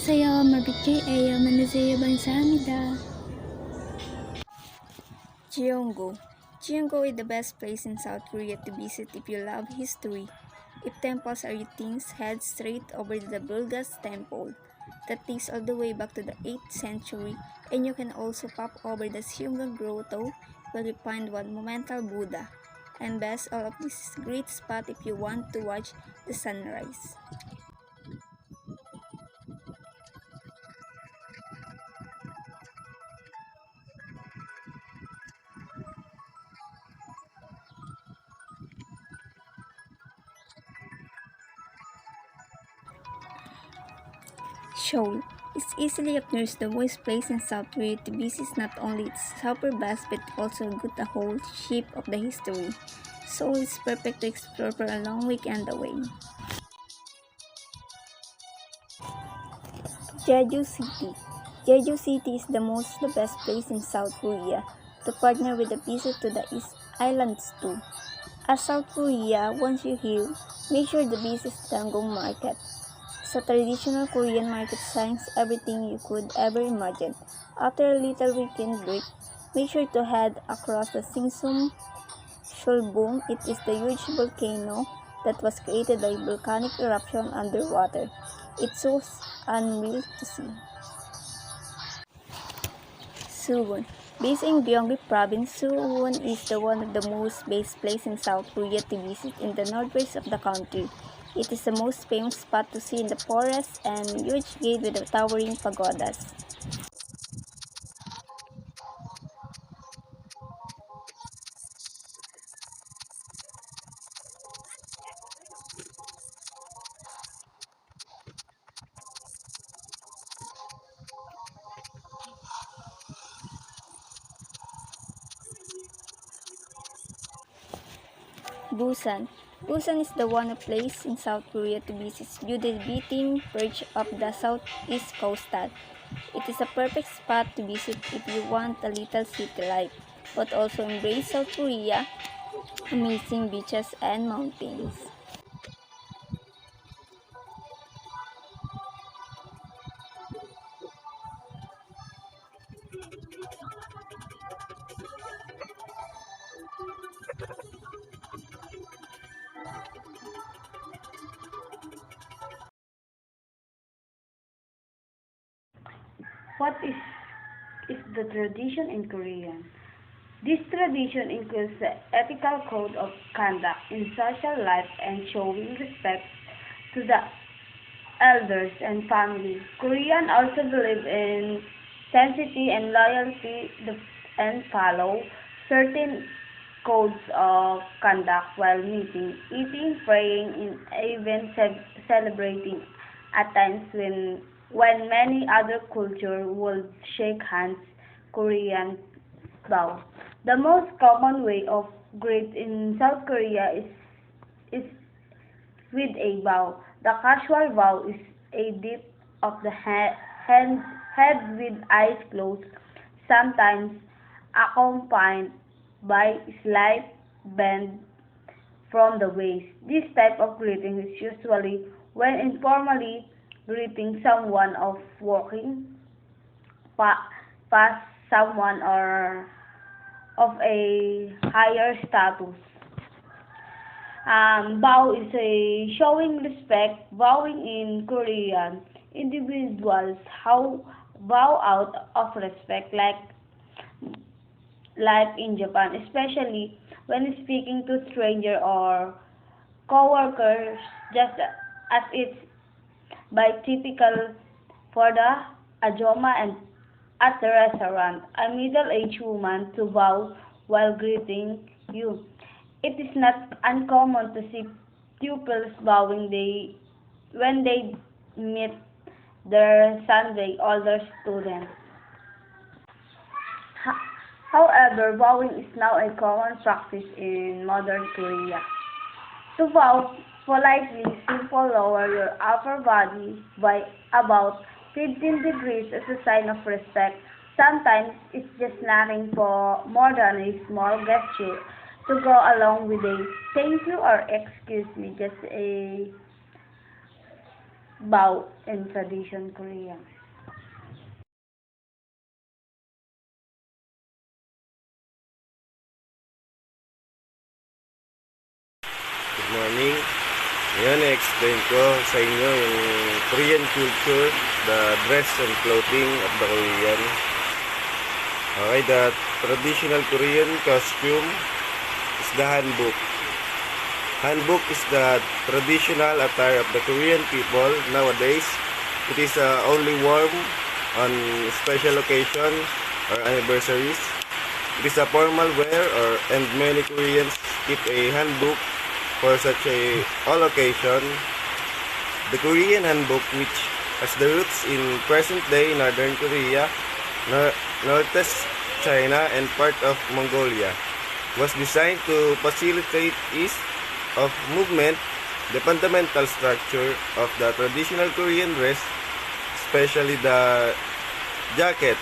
안녕하세요. 말빅J예요. 만나세요. 감사합니다. Gyeonggu. Gyeonggu is the best place in South Korea to visit if you love history. If temples are your things, head straight over to the Bulgas Temple. That takes all the way back to the 8th century, and you can also pop over the Seunggang Grotto where you find one monumental Buddha. And best, all of this is a great spot if you want to watch the sunrise. Seoul is easily up near the most place in South Korea to visit. Not only its super vast but also good the whole shape of the history. Seoul is perfect to explore for a long weekend away. Jeju City. Jeju City is the best place in South Korea to partner with a visit to the East Islands too. As South Korea, once you're here, make sure to visit Gangnam Market. It's a traditional Korean market signs everything you could ever imagine. After a little weekend break, make sure to head across the Singsum Shulbung. It is the huge volcano that was created by volcanic eruption underwater. It's so unreal to see. Suwon. Based in Gyeonggi Province, Suwon is one of the most best places in South Korea to visit in the northwest of the country. It is the most famous spot to see in the forest and huge gate with the towering pagodas. Busan. Busan is the one place in South Korea to visit due to the beating perch of the southeast coastal. It is a perfect spot to visit if you want a little city life, but also embrace South Korea, amazing beaches and mountains. What is the tradition in Korean? This tradition includes the ethical code of conduct in social life and showing respect to the elders and family. Koreans also believe in sanctity and loyalty and follow certain codes of conduct while meeting, eating, praying, and even celebrating. At times when many other cultures would shake hands, Korean bow. The most common way of greet in South Korea is with a bow. The casual bow is a dip of the head with eyes closed, sometimes accompanied by slight bend from the waist. This type of greeting is usually when informally greeting someone of walking past someone or of a higher status. Bow is a showing respect. Bowing in Korean, individuals how bow out of respect, like in Japan, especially when speaking to stranger or coworkers, just as it's by typical for the ajoma and at the restaurant, a middle-aged woman to bow while greeting you. It is not uncommon to see pupils bowing when they meet their Sunday older students. However, bowing is now a common practice in modern Korea. To bow politely, simply lower your upper body by about 15 degrees as a sign of respect. Sometimes it's just nothing for more than a small gesture to go along with a thank you or excuse me, bow in tradition Korea. Good morning. Ngayon, i-explain ko sa inyo yung Korean culture, the dress and clothing of the Korean. Okay, the traditional Korean costume is the hanbok. Hanbok is the traditional attire of the Korean people nowadays. It is only worn on special occasions or anniversaries. It is a formal wear and many Koreans keep a hanbok for such a all occasion. The Korean hanbok, which has the roots in present-day northern Korea, northeast China, and part of Mongolia, was designed to facilitate ease of movement. The fundamental structure of the traditional Korean dress, especially the jacket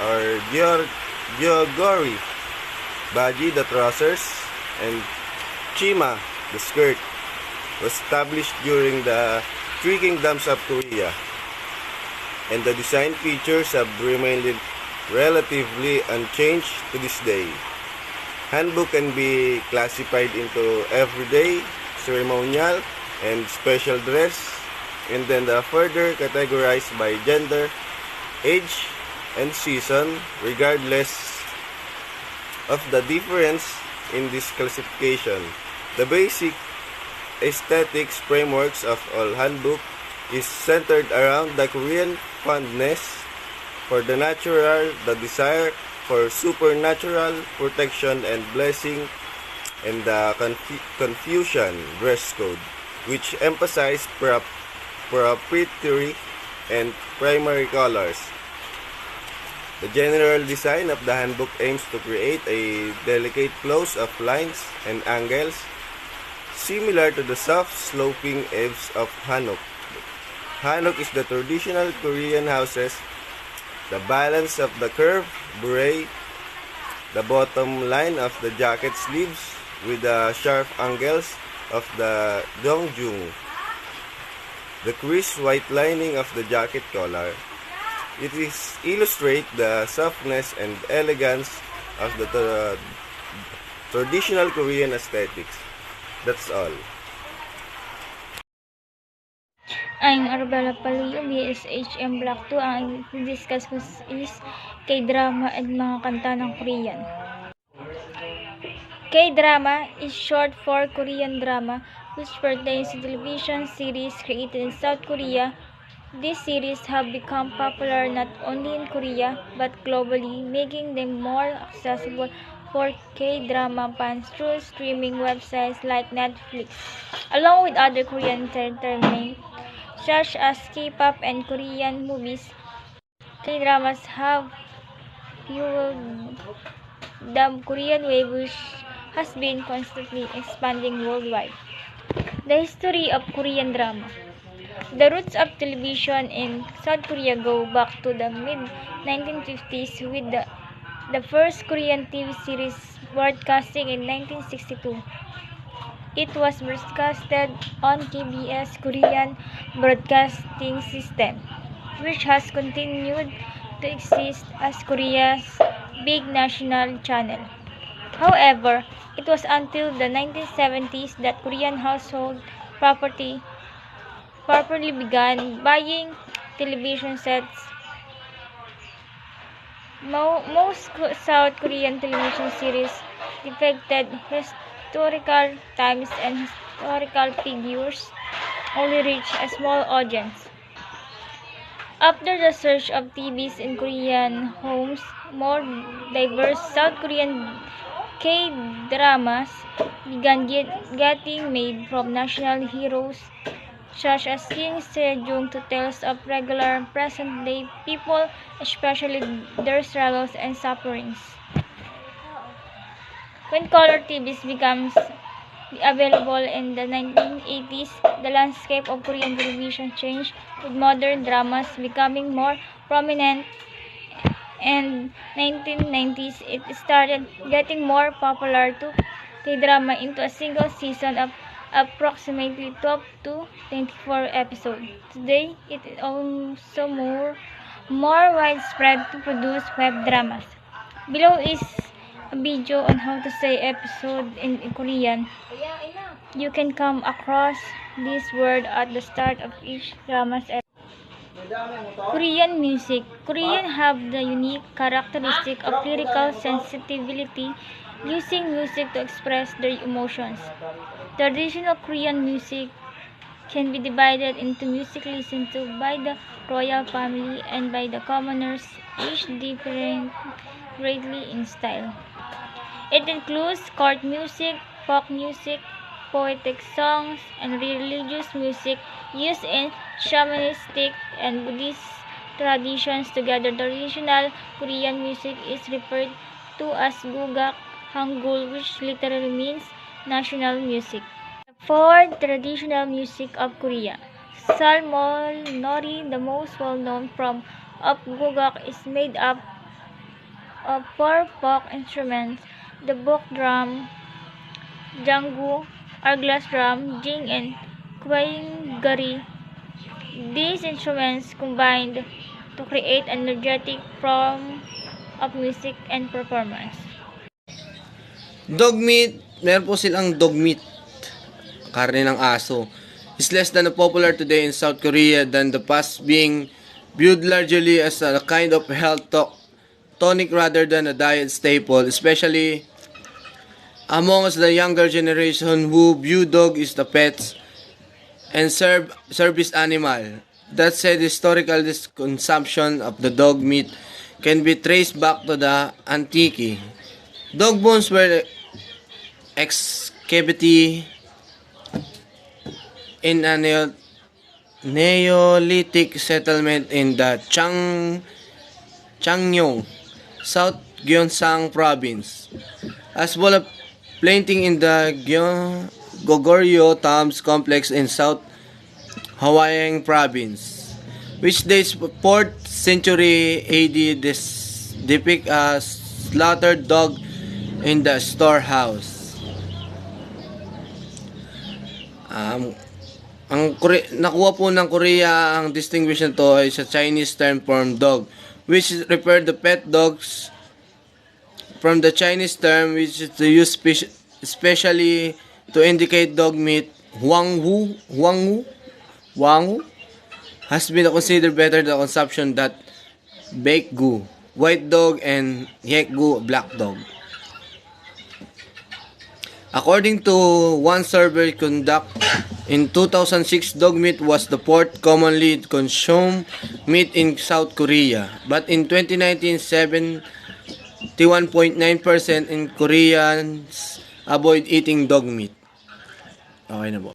or gyogori, baji, the trousers, and chima, the skirt, was established during the Three Kingdoms of Korea, and the design features have remained relatively unchanged to this day. Hanbok can be classified into everyday, ceremonial, and special dress, and then further categorized by gender, age, and season, regardless of the difference in this classification. The basic aesthetics frameworks of all hanbok is centered around the Korean fondness for the natural, the desire for supernatural protection and blessing, and the Confucian dress code, which emphasize proprietary and primary colors. The general design of the handbook aims to create a delicate flows of lines and angles, similar to the soft sloping eaves of hanok. Hanok is the traditional Korean houses. The balance of the curved beret, the bottom line of the jacket sleeves with the sharp angles of the dongjung, the creased white lining of the jacket collar. It is illustrate the softness and elegance of the traditional Korean aesthetics. That's all. I'm Arabella Paluyo, BSHM Block 2. Ang i-discuss ko is K-drama at mga kanta ng Korean. K-drama is short for Korean drama, which pertains to television series created in South Korea. These series have become popular not only in Korea but globally, making them more accessible for K-drama fans through streaming websites like Netflix, along with other Korean entertainment such as K-pop and Korean movies. K-dramas have fueled the Korean wave, which has been constantly expanding worldwide. The history of Korean drama. The roots of television in South Korea go back to the mid-1950s with the first Korean TV series broadcasting in 1962. It was broadcasted on KBS Korean Broadcasting System, which has continued to exist as Korea's big national channel. However, it was until the 1970s that Korean household properly began buying television sets. Most South Korean television series depicted historical times and historical figures only reach a small audience. After the surge of TVs in Korean homes, more diverse South Korean K-dramas began getting made from national heroes such as Kim Se-jung to tales of regular present-day people, especially their struggles and sufferings. When color TVs becomes available in the 1980s, the landscape of Korean television changed, with modern dramas becoming more prominent. In 1990s, it started getting more popular to K-drama into a single season of approximately 12 to 24 episodes. Today, it is also more widespread to produce web dramas. Below is a video on how to say episode in Korean. You can come across this word at the start of each drama's episode. Korean music. Korean have the unique characteristic of lyrical sensitivity, using music to express their emotions. Traditional Korean music can be divided into music listened to by the royal family and by the commoners, each differing greatly in style. It includes court music, folk music, poetic songs, and religious music used in shamanistic and Buddhist traditions. Together, traditional Korean music is referred to as Gugak Hangul, which literally means national music. For traditional music of Korea, Salmonori, the most well-known form of Gugak, is made up of four folk instruments: the bok drum, jangu, or glass drum, jing, and kwaingari. These instruments combined to create an energetic form of music and performance. Dog meat, meron po silang dog meat, karne ng aso, is less than popular today in South Korea than the past, being viewed largely as a kind of health tonic rather than a diet staple, especially amongst the younger generation who view dog as the pets and service animal. That said, historical consumption of the dog meat can be traced back to the Antiquity. Dog bones were excavated in a Neolithic settlement in the Changnyeong, South Gyeongsang province, as well as planting in the Goguryeo Tombs complex in South Hawaiian province, which dates 4th century AD. This depict a slaughtered dog in the storehouse. Nakuha po ng Korea ang distinguished to ay sa Chinese term form dog, which refer the pet dogs from the Chinese term which is used especially to indicate dog meat. Huanghu has been considered better the consumption that baked gu, white dog, and yekgu, black dog. According to one survey conducted in 2006, dog meat was the fourth commonly consumed meat in South Korea. But in 2019, 71.9% in Koreans avoid eating dog meat. Okay na po.